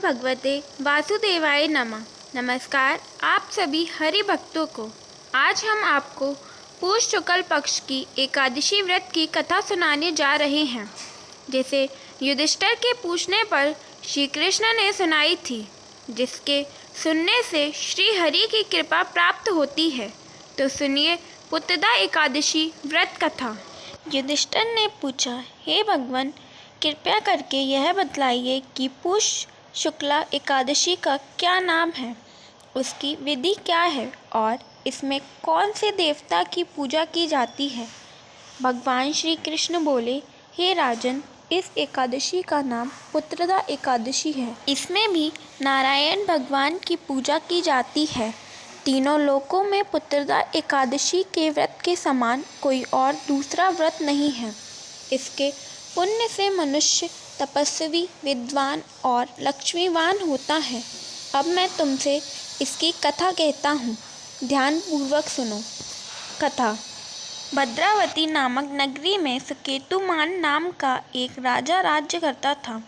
भगवते वासुदेवाय नमः। नमस्कार आप सभी हरि भक्तों को। आज हम आपको पुष शुक्ल पक्ष की एकादशी व्रत की कथा सुनाने जा रहे हैं, जिसे युधिष्ठिर के पूछने पर श्री कृष्ण ने सुनाई थी, जिसके सुनने से श्री हरि की कृपा प्राप्त होती है। तो सुनिए पुत्रदा एकादशी व्रत कथा। युधिष्ठिर ने पूछा, हे भगवान, कृपया करके यह बतलाइए कि पुष शुक्ला एकादशी का क्या नाम है, उसकी विधि क्या है और इसमें कौन से देवता की पूजा की जाती है। भगवान श्री कृष्ण बोले, हे राजन, इस एकादशी का नाम पुत्रदा एकादशी है। इसमें भी नारायण भगवान की पूजा की जाती है। तीनों लोकों में पुत्रदा एकादशी के व्रत के समान कोई और दूसरा व्रत नहीं है। इसके पुण्य से मनुष्य तपस्वी, विद्वान और लक्ष्मीवान होता है। अब मैं तुमसे इसकी कथा कहता हूँ, ध्यान पूर्वक सुनो। कथा। भद्रावती नामक नगरी में सुकेतुमान नाम का एक राजा राज्य करता था।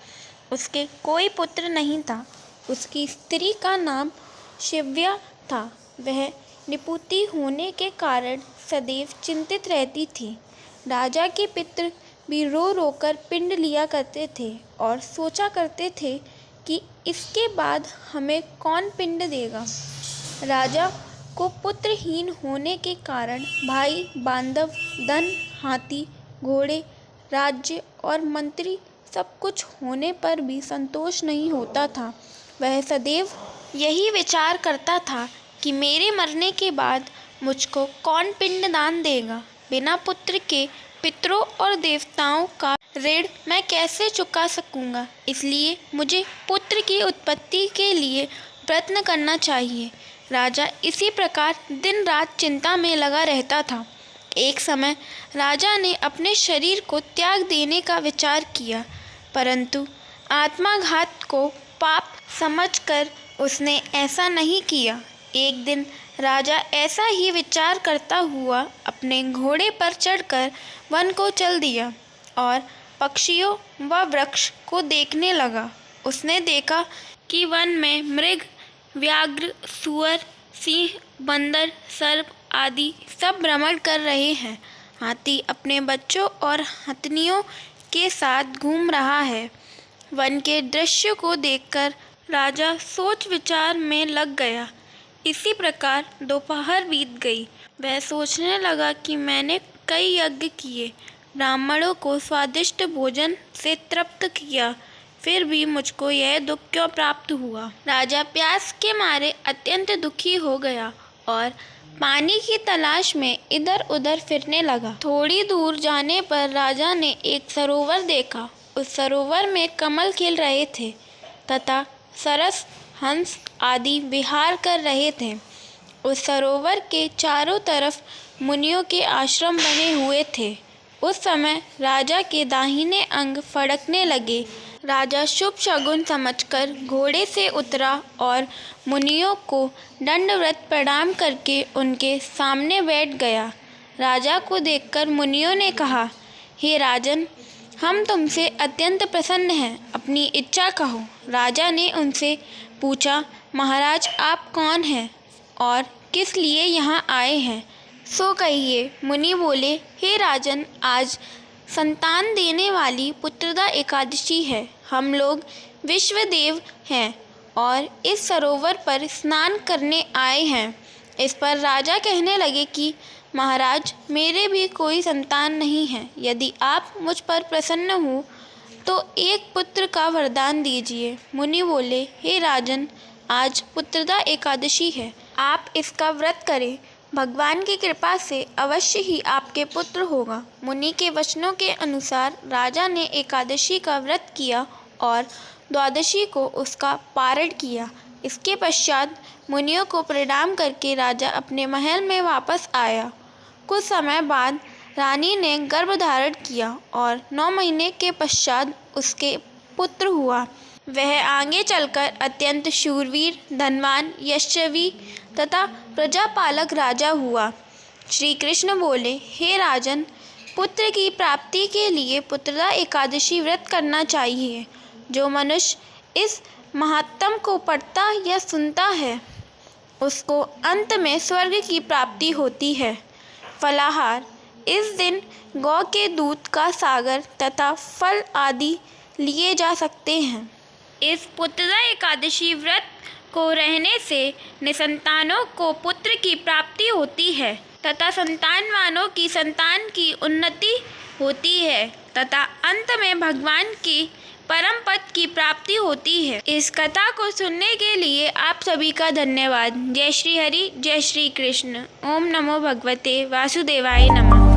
उसके कोई पुत्र नहीं था। उसकी स्त्री का नाम शिव्या था। वह निपुति होने के कारण सदैव चिंतित रहती थी। राजा के पितृ भी रो रो कर पिंड लिया करते थे और सोचा करते थे कि इसके बाद हमें कौन पिंड देगा। राजा को पुत्रहीन होने के कारण भाई, बांधव, धन, हाथी, घोड़े, राज्य और मंत्री सब कुछ होने पर भी संतोष नहीं होता था। वह सदैव यही विचार करता था कि मेरे मरने के बाद मुझको कौन पिंडदान देगा। बिना पुत्र के पितरों और देवताओं का ऋण मैं कैसे चुका सकूंगा। इसलिए मुझे पुत्र की उत्पत्ति के लिए प्रयत्न करना चाहिए। राजा इसी प्रकार दिन रात चिंता में लगा रहता था। एक समय राजा ने अपने शरीर को त्याग देने का विचार किया, परंतु आत्माघात को पाप समझकर उसने ऐसा नहीं किया। एक दिन राजा ऐसा ही विचार करता हुआ अपने घोड़े पर चढ़कर वन को चल दिया और पक्षियों व वृक्ष को देखने लगा। उसने देखा कि वन में मृग, व्याघ्र, सुअर, सिंह, बंदर, सर्प आदि सब भ्रमण कर रहे हैं। हाथी अपने बच्चों और हथनियों के साथ घूम रहा है। वन के दृश्य को देखकर राजा सोच विचार में लग गया। इसी प्रकार दोपहर बीत गई। वह सोचने लगा कि मैंने कई यज्ञ किए, ब्राह्मणों को स्वादिष्ट भोजन से तृप्त किया, फिर भी मुझको यह दुख क्यों प्राप्त हुआ। राजा प्यास के मारे अत्यंत दुखी हो गया और पानी की तलाश में इधर उधर फिरने लगा। थोड़ी दूर जाने पर राजा ने एक सरोवर देखा। उस सरोवर में कमल खिल रहे थे तथा सरस, हंस आदि विहार कर रहे थे। उस सरोवर के चारों तरफ मुनियों के आश्रम बने हुए थे। उस समय राजा के दाहिने अंग फड़कने लगे। राजा शुभ शगुन समझकर घोड़े से उतरा और मुनियों को दंडवत प्रणाम करके उनके सामने बैठ गया। राजा को देखकर मुनियों ने कहा, हे राजन, हम तुमसे अत्यंत प्रसन्न हैं, अपनी इच्छा कहो। राजा ने उनसे पूछा, महाराज, आप कौन हैं और किस लिए यहाँ आए हैं, सो कहिए। मुनि बोले, हे राजन, आज संतान देने वाली पुत्रदा एकादशी है। हम लोग विश्वदेव हैं और इस सरोवर पर स्नान करने आए हैं। इस पर राजा कहने लगे कि महाराज, मेरे भी कोई संतान नहीं है। यदि आप मुझ पर प्रसन्न हो तो एक पुत्र का वरदान दीजिए। मुनि बोले, हे राजन, आज पुत्रदा एकादशी है, आप इसका व्रत करें। भगवान की कृपा से अवश्य ही आपके पुत्र होगा। मुनि के वचनों के अनुसार राजा ने एकादशी का व्रत किया और द्वादशी को उसका पारण किया। इसके पश्चात मुनियों को प्रणाम करके राजा अपने महल में वापस आया। कुछ समय बाद रानी ने गर्भ धारण किया और 9 महीने के पश्चात उसके पुत्र हुआ। वह आगे चलकर अत्यंत शूरवीर, धनवान, यशस्वी तथा प्रजापालक राजा हुआ। श्री कृष्ण बोले, हे राजन, पुत्र की प्राप्ति के लिए पुत्रदा एकादशी व्रत करना चाहिए। जो मनुष्य इस महात्म को पढ़ता या सुनता है उसको अंत में स्वर्ग की प्राप्ति होती है। फलाहार, इस दिन गौ के दूध का सागर तथा फल आदि लिए जा सकते हैं। इस पुत्रदा एकादशी व्रत को रहने से निसंतानों को पुत्र की प्राप्ति होती है तथा संतानवानों की संतान की उन्नति होती है तथा अंत में भगवान की परम पद की प्राप्ति होती है। इस कथा को सुनने के लिए आप सभी का धन्यवाद। जय श्री हरि, जय श्री कृष्ण। ओम नमो भगवते वासुदेवाय नमः।